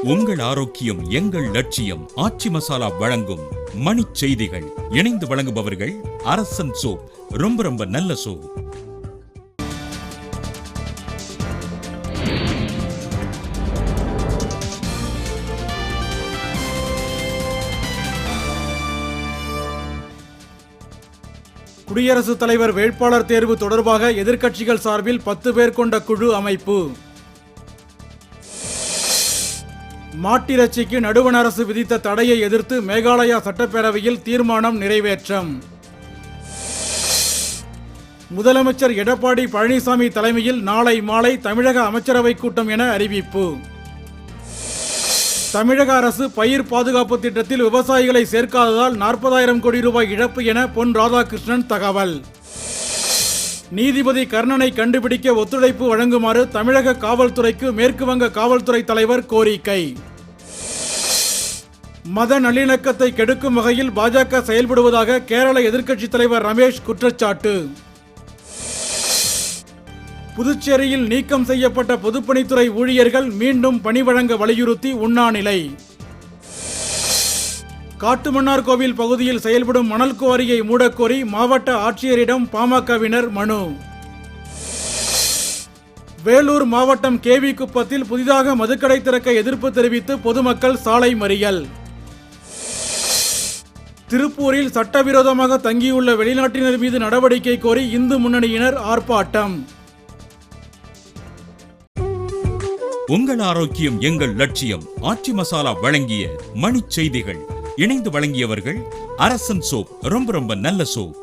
உங்கள் ஆரோக்கியம் எங்கள் லட்சியம். ஆச்சி மசாலா வழங்கும் மணிச் செய்திகள். இணைந்து வழங்குபவர்கள் அரசன் சோப். ரொம்ப ரொம்ப நல்ல சோப். குடியரசுத் தலைவர் வேட்பாளர் தேர்வு தொடர்பாக எதிர்க்கட்சிகள் சார்பில் 10 பேர் கொண்ட குழு அமைப்பு. மாட்டிறைச்சிக்கு நடுவண் அரசு விதித்த தடையை எதிர்த்து மேகாலயா சட்டப்பேரவையில் தீர்மானம் நிறைவேற்றம். முதலமைச்சர் எடப்பாடி பழனிசாமி தலைமையில் நாளை மாலை தமிழக அமைச்சரவை கூட்டம் என அறிவிப்பு. தமிழக அரசு பயிர் பாதுகாப்பு திட்டத்தில் விவசாயிகளை சேர்க்காததால் 40,000 கோடி ரூபாய் இழப்பு என பொன் ராதாகிருஷ்ணன் தகவல். நீதிபதி கர்ணனை கண்டுபிடிக்க ஒத்துழைப்பு வழங்குமாறு தமிழக காவல்துறைக்கு மேற்கு வங்க காவல்துறை தலைவர் கோரிக்கை. மத நல்லிணக்கத்தை கெடுக்கும் வகையில் பாஜக செயல்படுவதாக கேரள எதிர்க்கட்சித் தலைவர் ரமேஷ் குற்றச்சாட்டு. புதுச்சேரியில் நீக்கம் செய்யப்பட்ட பொதுப்பணித்துறை ஊழியர்கள் மீண்டும் பணி வழங்க வலியுறுத்தி உண்ணாநிலை. காட்டுமன்னார்கோவில் பகுதியில் செயல்படும் மணல் குவாரியை மூடக்கோரி மாவட்ட ஆட்சியரிடம் பாமகவினர் மனு. வேலூர் மாவட்டம் கேவி குப்பத்தில் புதிதாக மதுக்கடை திறக்க எதிர்ப்பு தெரிவித்து பொதுமக்கள் சாலை மறியல். திருப்பூரில் சட்டவிரோதமாக தங்கியுள்ள வெளிநாட்டினர் மீது நடவடிக்கை கோரி இந்து முன்னணியினர் ஆர்ப்பாட்டம். உங்கள் ஆரோக்கியம் எங்கள் லட்சியம். ஆச்சி மசாலா வழங்கிய மணிச் செய்திகள். இணைந்து வழங்கியவர்கள் அரசன் சோப். ரொம்ப ரொம்ப நல்ல சோப்.